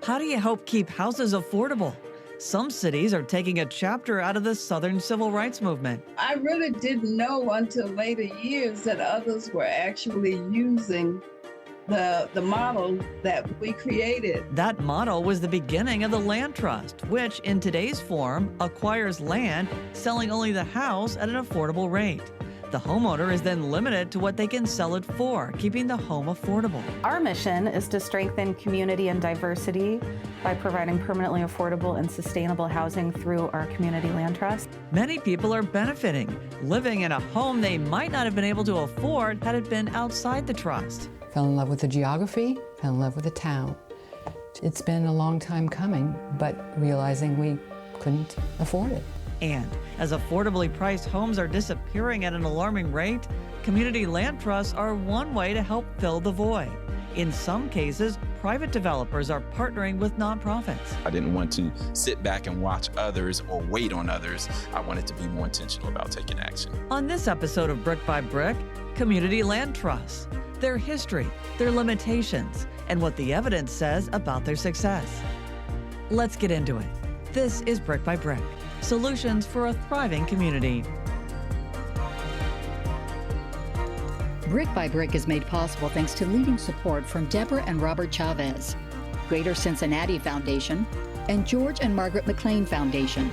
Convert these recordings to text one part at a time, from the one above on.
How do you help keep houses affordable? Some cities are taking a chapter out of the Southern Civil Rights Movement. I really didn't know until later years that others were actually using the model that we created. That model was the beginning of the land trust, which in today's form acquires land, selling only the house at an affordable rate. The homeowner is then limited to what they can sell it for, keeping the home affordable. Our mission is to strengthen community and diversity by providing permanently affordable and sustainable housing through our community land trust. Many people are benefiting, living in a home they might not have been able to afford had it been outside the trust. Fell in love with the geography, fell in love with the town. It's been a long time coming, but realizing we couldn't afford it. And as affordably priced homes are disappearing at an alarming rate, community land trusts are one way to help fill the void. In some cases, private developers are partnering with nonprofits. I didn't want to sit back and watch others or wait on others. I wanted to be more intentional about taking action. On this episode of Brick by Brick, community land trusts, their history, their limitations, and what the evidence says about their success. Let's get into it. This is Brick by Brick, solutions for a thriving community. Brick by Brick is made possible thanks to leading support from Deborah and Robert Chavez, Greater Cincinnati Foundation, and George and Margaret McLean Foundation,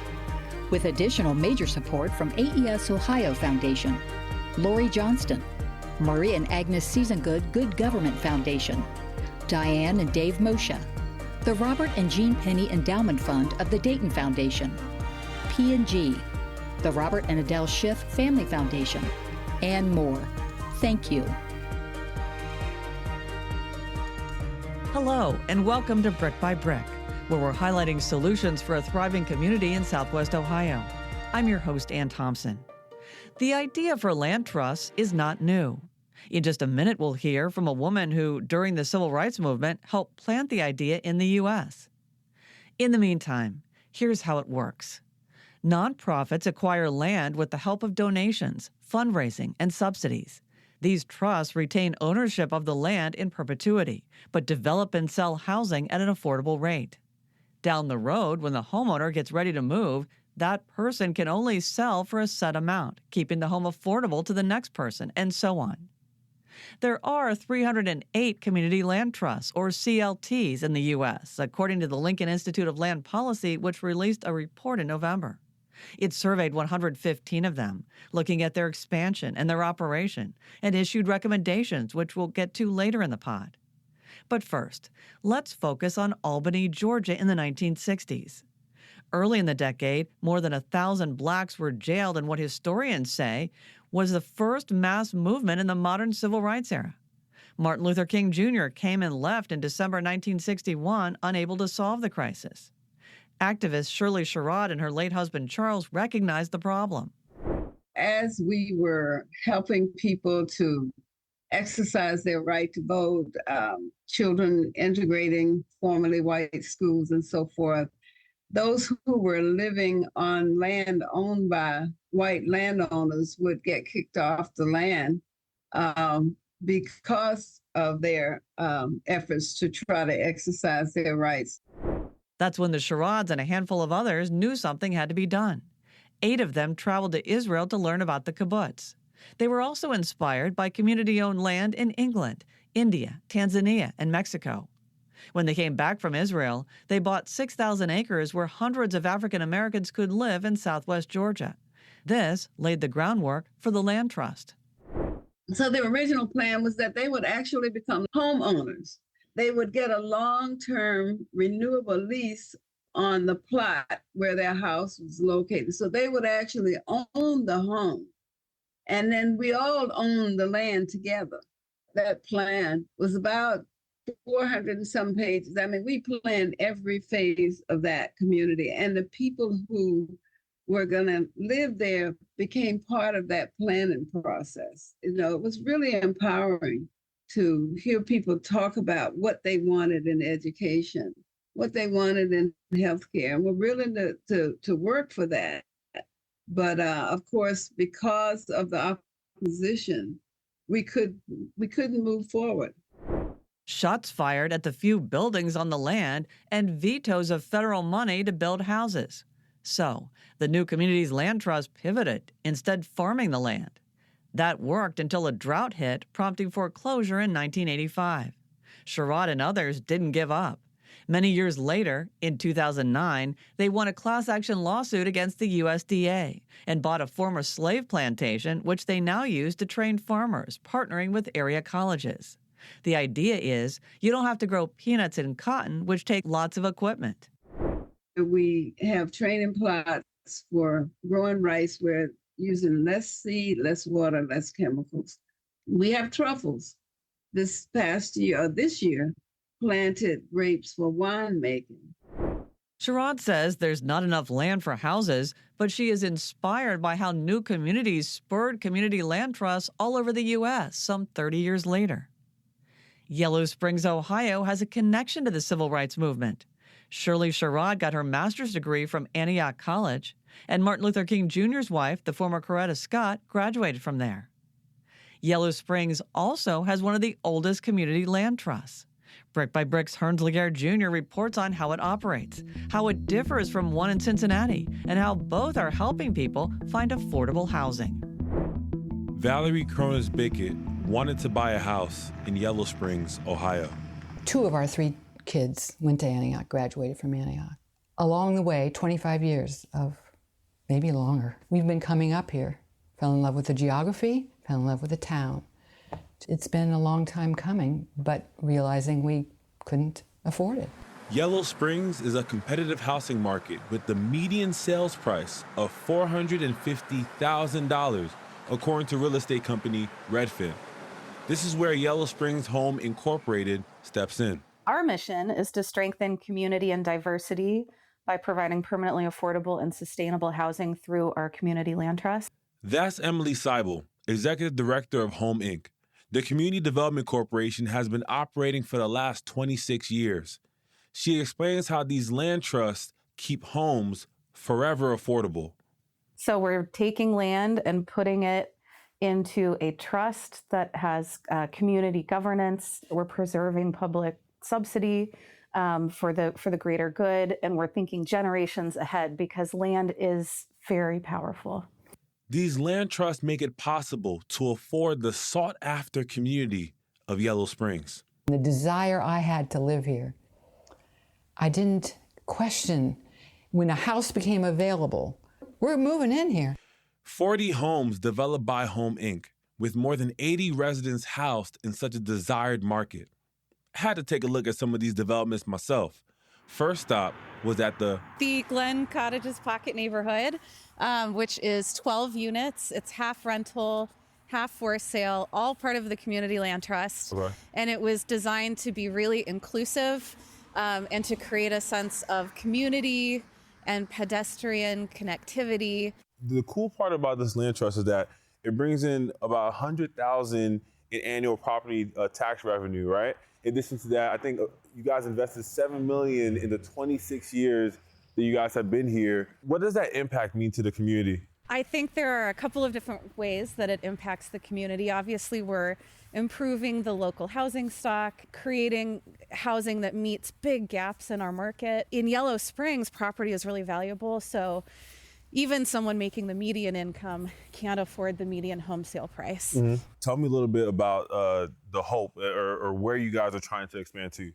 with additional major support from AES Ohio Foundation, Lori Johnston, Marie and Agnes Seasongood Good Government Foundation, Diane and Dave Moshe, the Robert and Jean Penny Endowment Fund of the Dayton Foundation, P&G, the Robert and Adele Schiff Family Foundation, and more. Thank you. Hello, and welcome to Brick by Brick, where we're highlighting solutions for a thriving community in Southwest Ohio. I'm your host, Ann Thompson. The idea for land trusts is not new. In just a minute, we'll hear from a woman who, during the Civil Rights Movement, helped plant the idea in the U.S. In the meantime, here's how it works. Nonprofits acquire land with the help of donations, fundraising, and subsidies. These trusts retain ownership of the land in perpetuity, but develop and sell housing at an affordable rate. Down the road, when the homeowner gets ready to move, that person can only sell for a set amount, keeping the home affordable to the next person, and so on. There are 308 community land trusts, or CLTs, in the U.S., according to the Lincoln Institute of Land Policy, which released a report in November. It surveyed 115 of them, looking at their expansion and their operation, and issued recommendations, which we'll get to later in the pod. But first, let's focus on Albany, Georgia in the 1960s. Early in the decade, more than 1,000 blacks were jailed in what historians say was the first mass movement in the modern civil rights era. Martin Luther King Jr. came and left in December 1961, unable to solve the crisis. Activist Shirley Sherrod and her late husband Charles recognized the problem. As we were helping people to exercise their right to vote, children integrating formerly white schools and so forth, those who were living on land owned by white landowners would get kicked off the land because of their efforts to try to exercise their rights. That's when the Sherrods and a handful of others knew something had to be done. 8 of them traveled to Israel to learn about the kibbutz. They were also inspired by community-owned land in England, India, Tanzania, and Mexico. When they came back from Israel, they bought 6,000 acres where hundreds of African Americans could live in southwest Georgia. This laid the groundwork for the land trust. So the original plan was that they would actually become homeowners. They would get a long-term renewable lease on the plot where their house was located. So they would actually own the home. And then we all owned the land together. That plan was about 400 and some pages. I mean, we planned every phase of that community. And the people who were going to live there became part of that planning process. You know, it was really empowering to hear people talk about what they wanted in education, what they wanted in healthcare, and we're willing to work for that. But of course, because of the opposition, we couldn't move forward. shots fired at the few buildings on the land, and vetoes of federal money to build houses. So, the new community's land trust pivoted, instead farming the land. That worked until a drought hit, prompting foreclosure in 1985. Sherrod and others didn't give up. Many years later, in 2009, they won a class action lawsuit against the USDA and bought a former slave plantation, which they now use to train farmers, partnering with area colleges. The idea is you don't have to grow peanuts and cotton, which take lots of equipment. We have training plots for growing rice where using less seed, less water, less chemicals. We have truffles. This year, planted grapes for winemaking. Sherrod says there's not enough land for houses, but she is inspired by how new communities spurred community land trusts all over the U.S. some 30 years later. Yellow Springs, Ohio has a connection to the civil rights movement. Shirley Sherrod got her master's degree from Antioch College, and Martin Luther King Jr.'s wife, the former Coretta Scott, graduated from there. Yellow Springs also has one of the oldest community land trusts. Brick by Brick's Hearns Laguerre Jr. reports on how it operates, how it differs from one in Cincinnati, and how both are helping people find affordable housing. Valerie Cronus-Bickett wanted to buy a house in Yellow Springs, Ohio. 2 of our 3 kids went to Antioch, graduated from Antioch. Along the way, 25 years of, maybe longer, we've been coming up here. Fell in love with the geography, fell in love with the town. It's been a long time coming, but realizing we couldn't afford it. Yellow Springs is a competitive housing market with the median sales price of $450,000, according to real estate company Redfin. This is where Yellow Springs Home Incorporated steps in. Our mission is to strengthen community and diversity by providing permanently affordable and sustainable housing through our community land trust. That's Emily Seibel, Executive Director of Home Inc. The Community Development Corporation has been operating for the last 26 years. She explains how these land trusts keep homes forever affordable. So we're taking land and putting it into a trust that has community governance. We're preserving public subsidy for the greater good, and we're thinking generations ahead because land is very powerful. These land trusts make it possible to afford the sought-after community of Yellow Springs. The desire I had to live here, I didn't question when a house became available. We're moving in here. 40 homes developed by Home Inc., with more than 80 residents housed in such a desired market. I had to take a look at some of these developments myself. First stop was at the Glen Cottages Pocket neighborhood, which is 12 units. It's half rental, half for sale, all part of the Community Land Trust. Okay. And it was designed to be really inclusive and to create a sense of community and pedestrian connectivity. The cool part about this land trust is that it brings in about $100,000 in annual property tax revenue, right? In addition to that, I think you guys invested $7 million in the 26 years that you guys have been here. What does that impact mean to the community? I think there are a couple of different ways that it impacts the community. Obviously, we're improving the local housing stock, creating housing that meets big gaps in our market. In Yellow Springs, property is really valuable, so even someone making the median income can't afford the median home sale price. Mm-hmm. Tell me a little bit about the hope or where you guys are trying to expand to.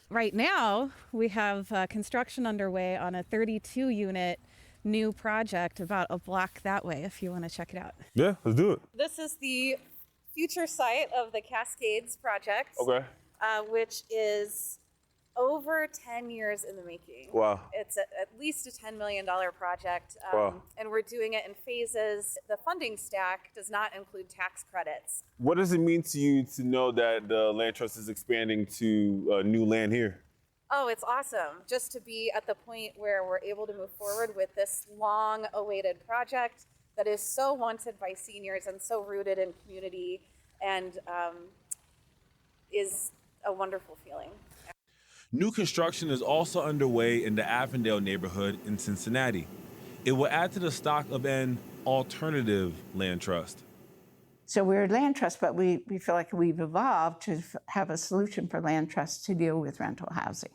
Right now, we have construction underway on a 32-unit new project about a block that way, if you want to check it out. Yeah, let's do it. This is the future site of the Cascades project, Okay. Which is over 10 years in the making. Wow. It's at least a $10 million project, Wow. and we're doing it in phases. The funding stack does not include tax credits. What does it mean to you to know that the land trust is expanding to new land here? Oh, it's awesome just to be at the point where we're able to move forward with this long-awaited project that is so wanted by seniors and so rooted in community and is a wonderful feeling. New construction is also underway in the Avondale neighborhood in Cincinnati. It will add to the stock of an alternative land trust. So we're a land trust, but we feel like we've evolved to have a solution for land trusts to deal with rental housing.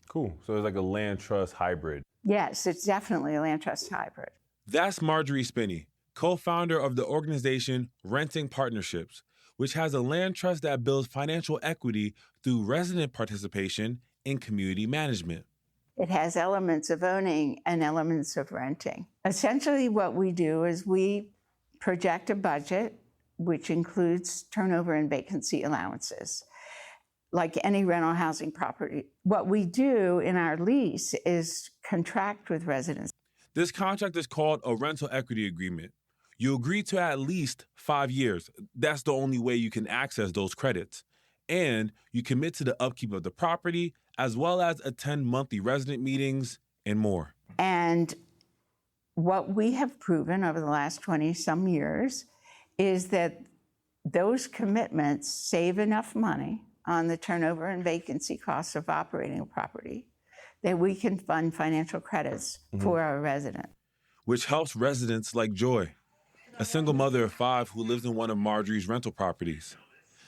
Cool. So it's like a land trust hybrid. Yes, it's definitely a land trust hybrid. That's Margery Spinney, co-founder of the organization Renting Partnerships, which has a land trust that builds financial equity through resident participation in community management. It has elements of owning and elements of renting. Essentially, what we do is we project a budget, which includes turnover and vacancy allowances, like any rental housing property. What we do in our lease is contract with residents. This contract is called a rental equity agreement. You agree to at least 5 years. That's the only way you can access those credits. And you commit to the upkeep of the property, as well as attend monthly resident meetings and more. And what we have proven over the last 20-some years is that those commitments save enough money on the turnover and vacancy costs of operating a property that we can fund financial credits for our resident. Which helps residents like Joy, a single mother of 5 who lives in one of Margery's rental properties.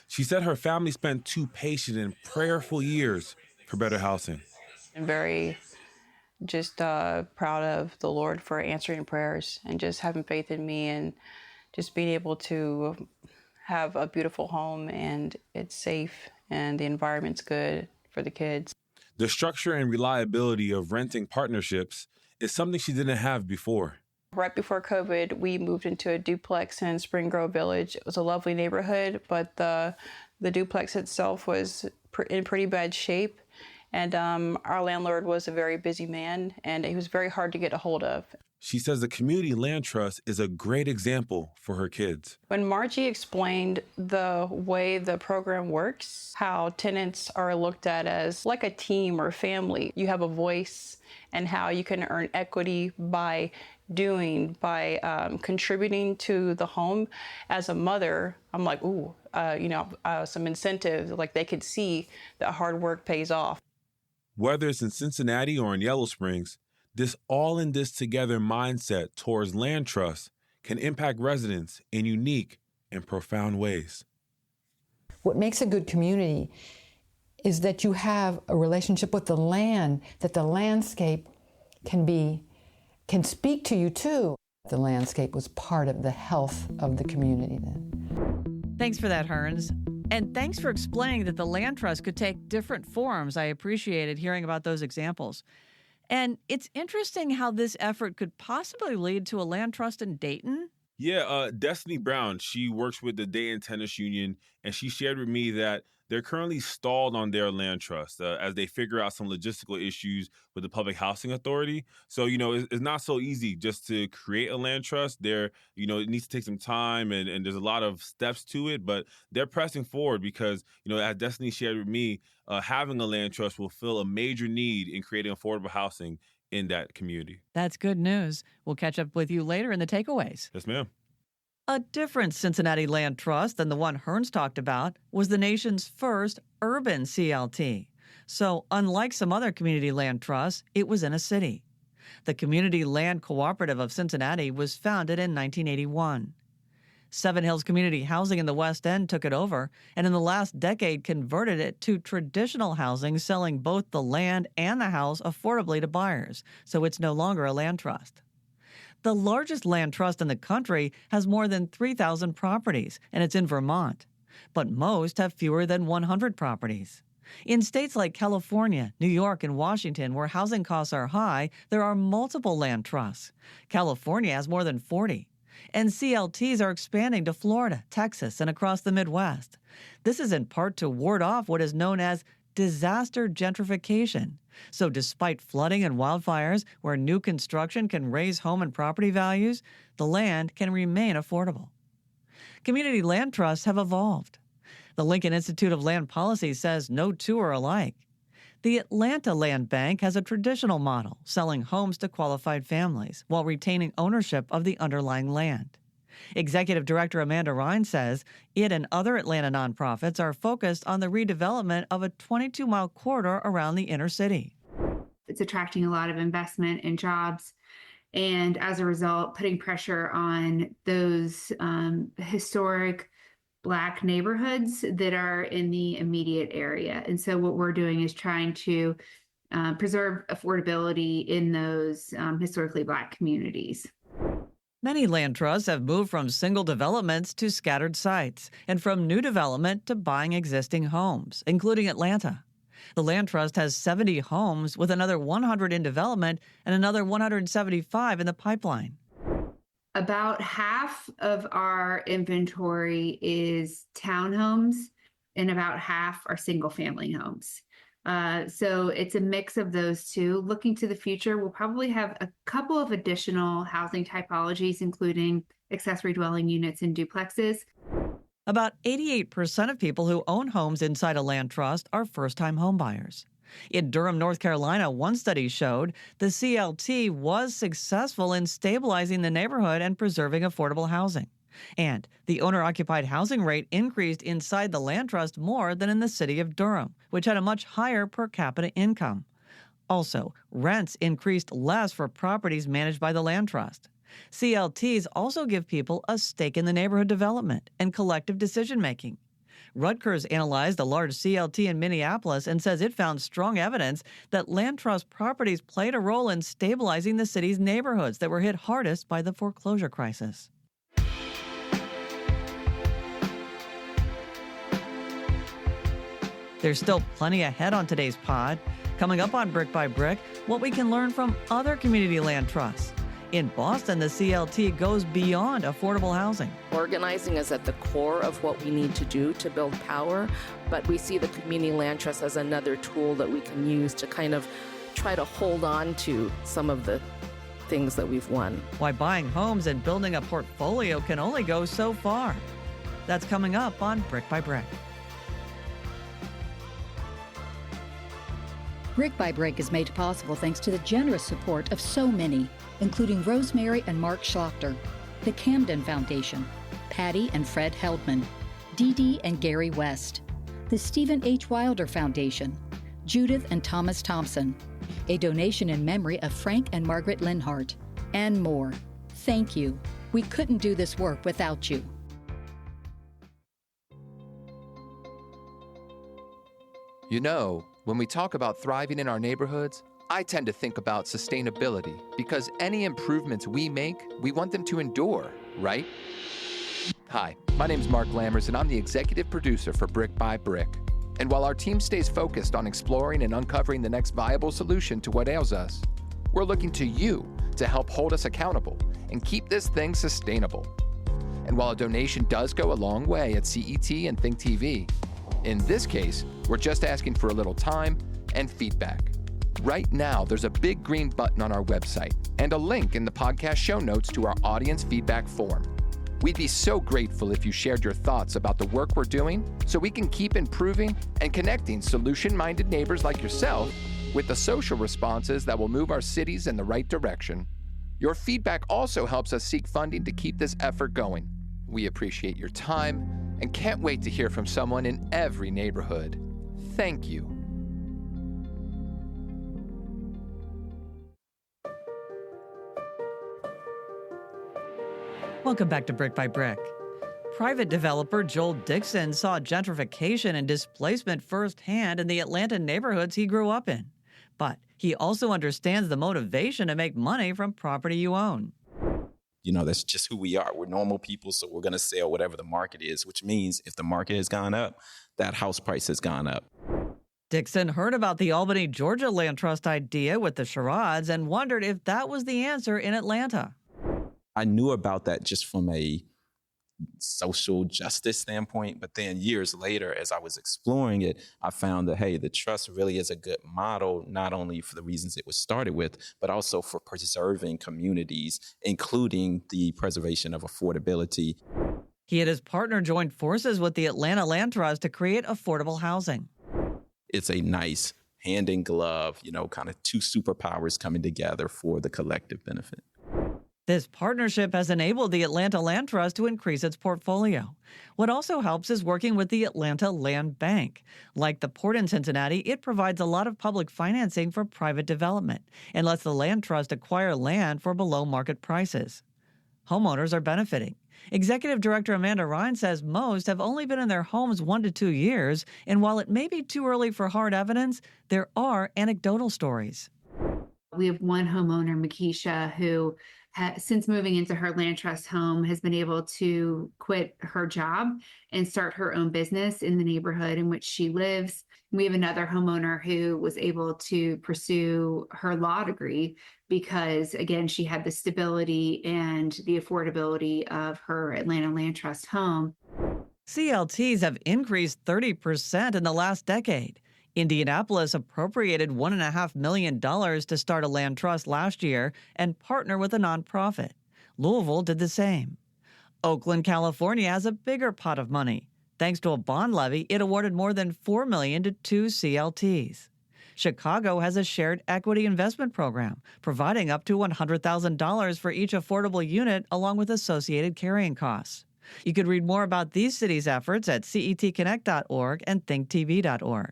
She said her family spent 2 patient and prayerful years for better housing. I'm very just proud of the Lord for answering prayers and just having faith in me and just being able to have a beautiful home and it's safe and the environment's good for the kids. The structure and reliability of Renting Partnerships is something she didn't have before. Right before COVID, we moved into a duplex in Spring Grove Village. It was a lovely neighborhood, but the duplex itself was in pretty bad shape. And our landlord was a very busy man, and he was very hard to get a hold of. She says the community land trust is a great example for her kids. When Margie explained the way the program works, how tenants are looked at as like a team or family, you have a voice, and how you can earn equity by contributing to the home. As a mother, I'm like, some incentives, like they could see that hard work pays off. Whether it's in Cincinnati or in Yellow Springs, this all-in-this-together mindset towards land trusts can impact residents in unique and profound ways. What makes a good community is that you have a relationship with the land, that the landscape can speak to you too. The landscape was part of the health of the community then. Thanks for that, Hearns. And thanks for explaining that the land trust could take different forms. I appreciated hearing about those examples. And it's interesting how this effort could possibly lead to a land trust in Dayton. Yeah, Destiny Brown, she works with the Dayton Tennis Union, and she shared with me that they're currently stalled on their land trust as they figure out some logistical issues with the Public Housing Authority. So, it's not so easy just to create a land trust. It needs to take some time and there's a lot of steps to it, but they're pressing forward because, as Destiny shared with me, having a land trust will fill a major need in creating affordable housing in that community. That's good news. We'll catch up with you later in the takeaways. Yes, ma'am. A different Cincinnati land trust than the one Hearns talked about was the nation's first urban CLT. So unlike some other community land trusts, it was in a city. The Community Land Cooperative of Cincinnati was founded in 1981. Seven Hills Community Housing in the West End took it over, and in the last decade converted it to traditional housing, selling both the land and the house affordably to buyers, so it's no longer a land trust. The largest land trust in the country has more than 3,000 properties, and it's in Vermont. But most have fewer than 100 properties. In states like California, New York, and Washington, where housing costs are high, there are multiple land trusts. California has more than 40. And CLTs are expanding to Florida, Texas, and across the Midwest. This is in part to ward off what is known as disaster gentrification. So despite flooding and wildfires, where new construction can raise home and property values, the land can remain affordable. Community land trusts have evolved. The Lincoln Institute of Land Policy says no two are alike. The Atlanta Land Bank has a traditional model, selling homes to qualified families while retaining ownership of the underlying land. Executive Director Amanda Rhein says it and other Atlanta nonprofits are focused on the redevelopment of a 22-mile corridor around the inner city. It's attracting a lot of investment and jobs, and as a result, putting pressure on those historic Black neighborhoods that are in the immediate area. And so what we're doing is trying to preserve affordability in those historically Black communities. Many land trusts have moved from single developments to scattered sites and from new development to buying existing homes, including Atlanta. The land trust has 70 homes with another 100 in development and another 175 in the pipeline. About half of our inventory is townhomes and about half are single family homes. So it's a mix of those two. Looking to the future, we'll probably have a couple of additional housing typologies, including accessory dwelling units and duplexes. About 88% of people who own homes inside a land trust are first-time homebuyers. In Durham, North Carolina, one study showed the CLT was successful in stabilizing the neighborhood and preserving affordable housing. And the owner-occupied housing rate increased inside the land trust more than in the city of Durham, which had a much higher per capita income. Also, rents increased less for properties managed by the land trust. CLTs also give people a stake in the neighborhood development and collective decision-making. Rutgers analyzed a large CLT in Minneapolis and says it found strong evidence that land trust properties played a role in stabilizing the city's neighborhoods that were hit hardest by the foreclosure crisis. There's still plenty ahead on today's pod. Coming up on Brick by Brick, what we can learn from other community land trusts. In Boston, the CLT goes beyond affordable housing. Organizing is at the core of what we need to do to build power, but we see the community land trust as another tool that we can use to kind of try to hold on to some of the things that we've won. Why buying homes and building a portfolio can only go so far. That's coming up on Brick by Brick. Brick by Brick is made possible thanks to the generous support of so many, including Rosemary and Mark Schlachter, the Camden Foundation, Patty and Fred Heldman, Dee Dee and Gary West, the Stephen H. Wilder Foundation, Judith and Thomas Thompson, a donation in memory of Frank and Margaret Linhart, and more. Thank you. We couldn't do this work without you. You know, when we talk about thriving in our neighborhoods, I tend to think about sustainability because any improvements we make, we want them to endure, right? Hi, my name's Mark Lammers and I'm the executive producer for Brick by Brick. And while our team stays focused on exploring and uncovering the next viable solution to what ails us, we're looking to you to help hold us accountable and keep this thing sustainable. And while a donation does go a long way at CET and Think TV, in this case, we're just asking for a little time and feedback. Right now, there's a big green button on our website and a link in the podcast show notes to our audience feedback form. We'd be so grateful if you shared your thoughts about the work we're doing so we can keep improving and connecting solution-minded neighbors like yourself with the social responses that will move our cities in the right direction. Your feedback also helps us seek funding to keep this effort going. We appreciate your time and can't wait to hear from someone in every neighborhood. Thank you. Welcome back to Brick by Brick. Private developer Joel Dixon saw gentrification and displacement firsthand in the Atlanta neighborhoods he grew up in. But he also understands the motivation to make money from property you own. You know, that's just who we are. We're normal people, so we're going to sell whatever the market is, which means if the market has gone up, that house price has gone up. Dixon heard about the Albany, Georgia land trust idea with the Sherrods and wondered if that was the answer in Atlanta. I knew about that just from a social justice standpoint, but then years later, as I was exploring it, I found that, hey, the trust really is a good model, not only for the reasons it was started with, but also for preserving communities, including the preservation of affordability. He and his partner joined forces with the Atlanta Land Trust to create affordable housing. It's a nice hand in glove, kind of two superpowers coming together for the collective benefit. This partnership has enabled the Atlanta Land Trust to increase its portfolio. What also helps is working with the Atlanta Land Bank. Like the port in Cincinnati, it provides a lot of public financing for private development and lets the land trust acquire land for below market prices. Homeowners are benefiting. Executive Director Amanda Rhein says most have only been in their homes 1 to 2 years, and while it may be too early for hard evidence, there are anecdotal stories. We have one homeowner, Makisha, who since moving into her land trust home has been able to quit her job and start her own business in the neighborhood in which she lives. We have another homeowner who was able to pursue her law degree because, again, she had the stability and the affordability of her Atlanta land trust home. CLTs have increased 30% in the last decade. Indianapolis appropriated $1.5 million to start a land trust last year and partner with a nonprofit. Louisville did the same. Oakland, California has a bigger pot of money. Thanks to a bond levy, it awarded more than $4 million to 2 CLTs. Chicago has a shared equity investment program, providing up to $100,000 for each affordable unit along with associated carrying costs. You could read more about these cities' efforts at cetconnect.org and thinktv.org.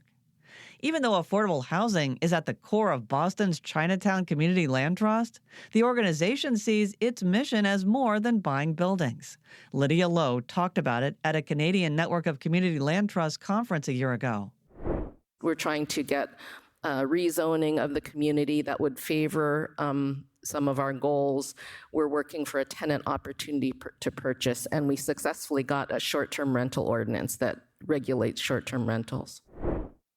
Even though affordable housing is at the core of Boston's Chinatown Community Land Trust, the organization sees its mission as more than buying buildings. Lydia Lowe talked about it at a Canadian Network of Community Land Trust conference a year ago. We're trying to get rezoning of the community that would favor some of our goals. We're working for a tenant opportunity to purchase, and we successfully got a short-term rental ordinance that regulates short-term rentals.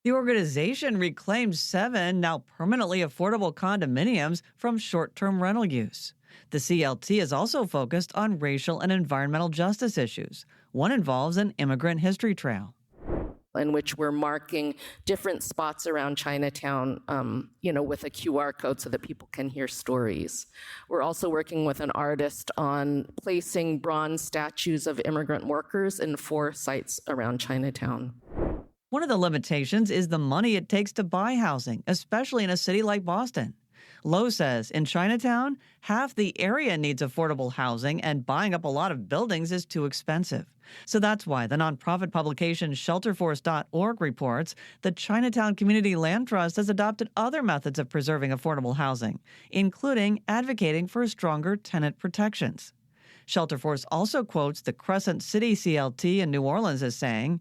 The organization reclaimed 7 now permanently affordable condominiums from short-term rental use. The CLT is also focused on racial and environmental justice issues. One involves an immigrant history trail, in which we're marking different spots around Chinatown, with a QR code so that people can hear stories. We're also working with an artist on placing bronze statues of immigrant workers in 4 sites around Chinatown. One of the limitations is the money it takes to buy housing, especially in a city like Boston. Lowe says in Chinatown, half the area needs affordable housing, and buying up a lot of buildings is too expensive. So that's why the nonprofit publication shelterforce.org reports the Chinatown Community Land Trust has adopted other methods of preserving affordable housing, including advocating for stronger tenant protections. Shelterforce also quotes the Crescent City CLT in New Orleans as saying,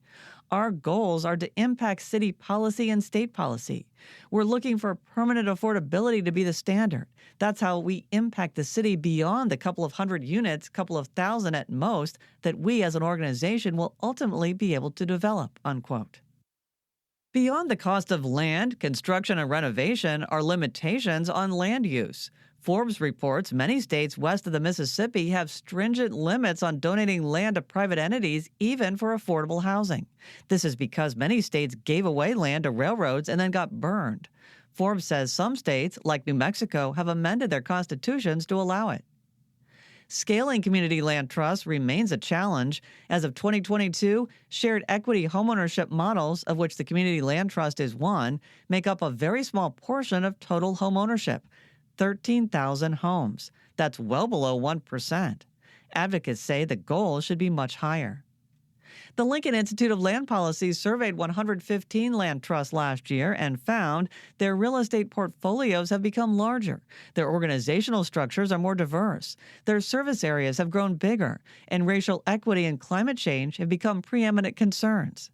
"Our goals are to impact city policy and state policy. We're looking for permanent affordability to be the standard. That's how we impact the city beyond the couple of hundred units, couple of thousand at most, that we as an organization will ultimately be able to develop," unquote. Beyond the cost of land, construction, and renovation are limitations on land use. Forbes reports many states west of the Mississippi have stringent limits on donating land to private entities, even for affordable housing. This is because many states gave away land to railroads and then got burned. Forbes says some states, like New Mexico, have amended their constitutions to allow it. Scaling community land trusts remains a challenge. As of 2022, shared equity homeownership models, of which the Community Land Trust is one, make up a very small portion of total homeownership. 13,000 homes. That's well below 1%. Advocates say the goal should be much higher. The Lincoln Institute of Land Policy surveyed 115 land trusts last year and found their real estate portfolios have become larger, their organizational structures are more diverse, their service areas have grown bigger, and racial equity and climate change have become preeminent concerns.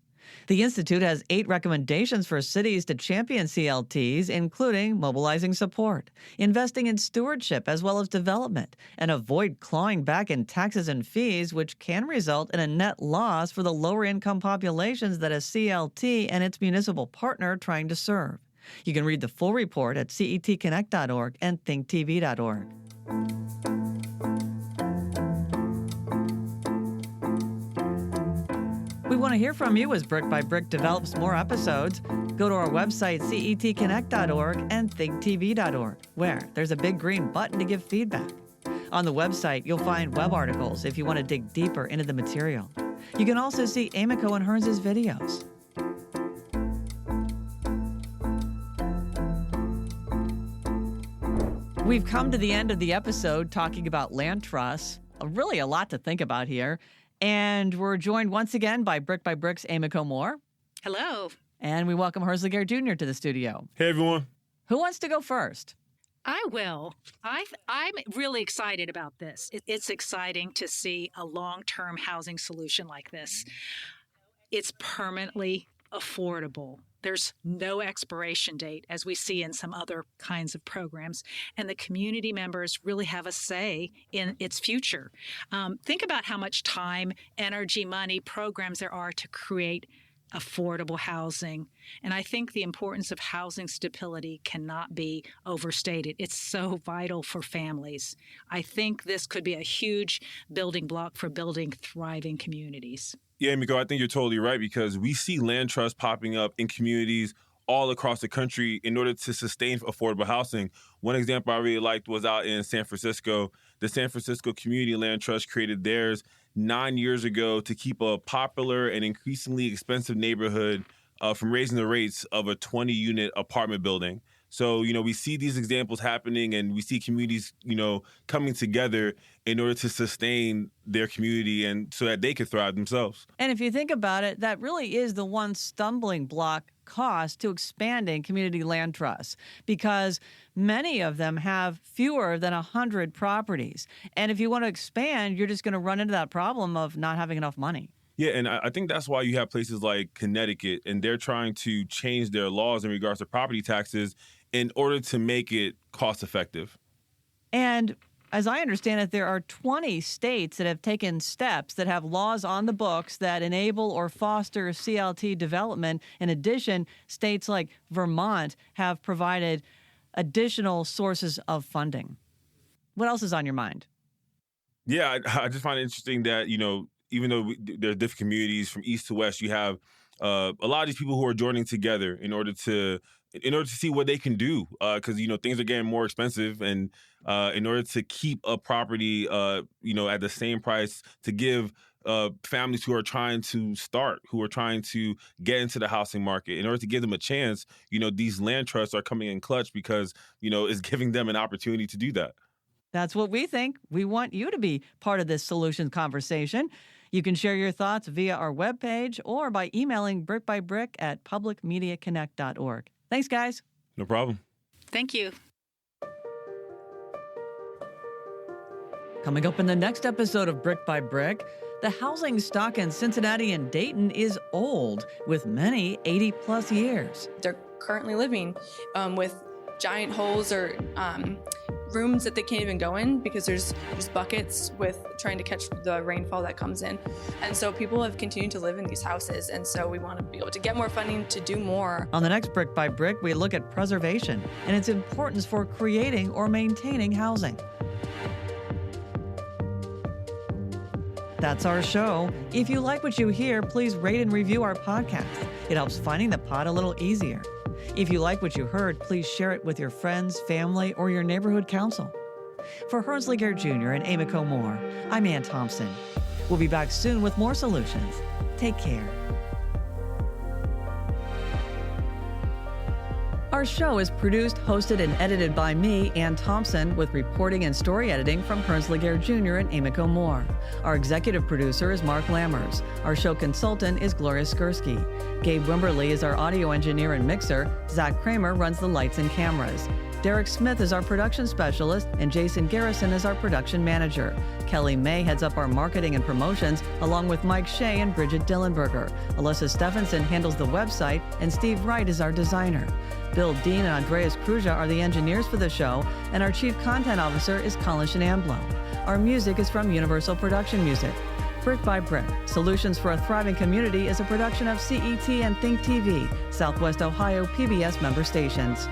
The Institute has 8 recommendations for cities to champion CLTs, including mobilizing support, investing in stewardship as well as development, and avoid clawing back in taxes and fees, which can result in a net loss for the lower-income populations that a CLT and its municipal partner are trying to serve. You can read the full report at cetconnect.org and thinktv.org. We want to hear from you as Brick by Brick develops more episodes. Go to our website, cetconnect.org and thinktv.org, where there's a big green button to give feedback. On the website, you'll find web articles if you want to dig deeper into the material. You can also see Amico and Hearns' videos. We've come to the end of the episode talking about land trusts. Really a lot to think about here. And we're joined once again by Brick's Amico Moore. Hello. And we welcome Hearns Laguerre Jr. to the studio. Hey, everyone. Who wants to go first? I will. I'm really excited about this. It's exciting to see a long-term housing solution like this. It's permanently affordable. There's no expiration date, as we see in some other kinds of programs, and the community members really have a say in its future. Think about how much time, energy, money, programs there are to create affordable housing. And I think the importance of housing stability cannot be overstated. It's so vital for families. I think this could be a huge building block for building thriving communities. Yeah, Miko, I think you're totally right, because we see land trusts popping up in communities all across the country in order to sustain affordable housing. One example I really liked was out in San Francisco. The San Francisco Community Land Trust created theirs 9 years ago to keep a popular and increasingly expensive neighborhood from raising the rates of a 20-unit apartment building. So, we see these examples happening, and we see communities, coming together in order to sustain their community and so that they can thrive themselves. And if you think about it, that really is the one stumbling block cost to expanding community land trusts, because many of them have fewer than 100 properties. And if you want to expand, you're just going to run into that problem of not having enough money. Yeah, and I think that's why you have places like Connecticut, and they're trying to change their laws in regards to property taxes in order to make it cost effective. And as I understand it, there are 20 states that have taken steps that have laws on the books that enable or foster CLT development. In addition, states like Vermont have provided additional sources of funding. What else is on your mind? Yeah, I just find it interesting that, even though there are different communities from east to west, you have a lot of these people who are joining together in order to see what they can do, because things are getting more expensive, and in order to keep a property at the same price, to give families who are trying to get into the housing market, in order to give them a chance, these land trusts are coming in clutch, because it's giving them an opportunity to do that. That's what we think. We want you to be part of this solution conversation. You can share your thoughts via our webpage or by emailing brickbybrick@publicmediaconnect.org. Thanks, guys. No problem. Thank you. Coming up in the next episode of Brick by Brick, the housing stock in Cincinnati and Dayton is old, with many 80-plus years. They're currently living with giant holes or rooms that they can't even go in because there's buckets with trying to catch the rainfall that comes in. And so people have continued to live in these houses. And so we want to be able to get more funding to do more. On the next Brick by Brick, we look at preservation and its importance for creating or maintaining housing. That's our show. If you like what you hear, please rate and review our podcast. It helps finding the pod a little easier. If you like what you heard, please share it with your friends, family, or your neighborhood council. For Hernsley Gare Jr. and Emiko Moore, I'm Ann Thompson. We'll be back soon with more solutions. Take care. Our show is produced, hosted, and edited by me, Ann Thompson, with reporting and story editing from Hernsley Gare Jr. and Emiko Moore. Our executive producer is Mark Lammers. Our show consultant is Gloria Skursky. Gabe Wimberly is our audio engineer and mixer. Zach Kramer runs the lights and cameras. Derek Smith is our production specialist, and Jason Garrison is our production manager. Kelly May heads up our marketing and promotions, along with Mike Shea and Bridget Dillenberger. Alyssa Stephenson handles the website, and Steve Wright is our designer. Bill Dean and Andreas Kruja are the engineers for the show, and our chief content officer is Colin Shenamblo. Our music is from Universal Production Music. Brick by Brick, Solutions for a Thriving Community is a production of CET and Think TV, Southwest Ohio PBS member stations.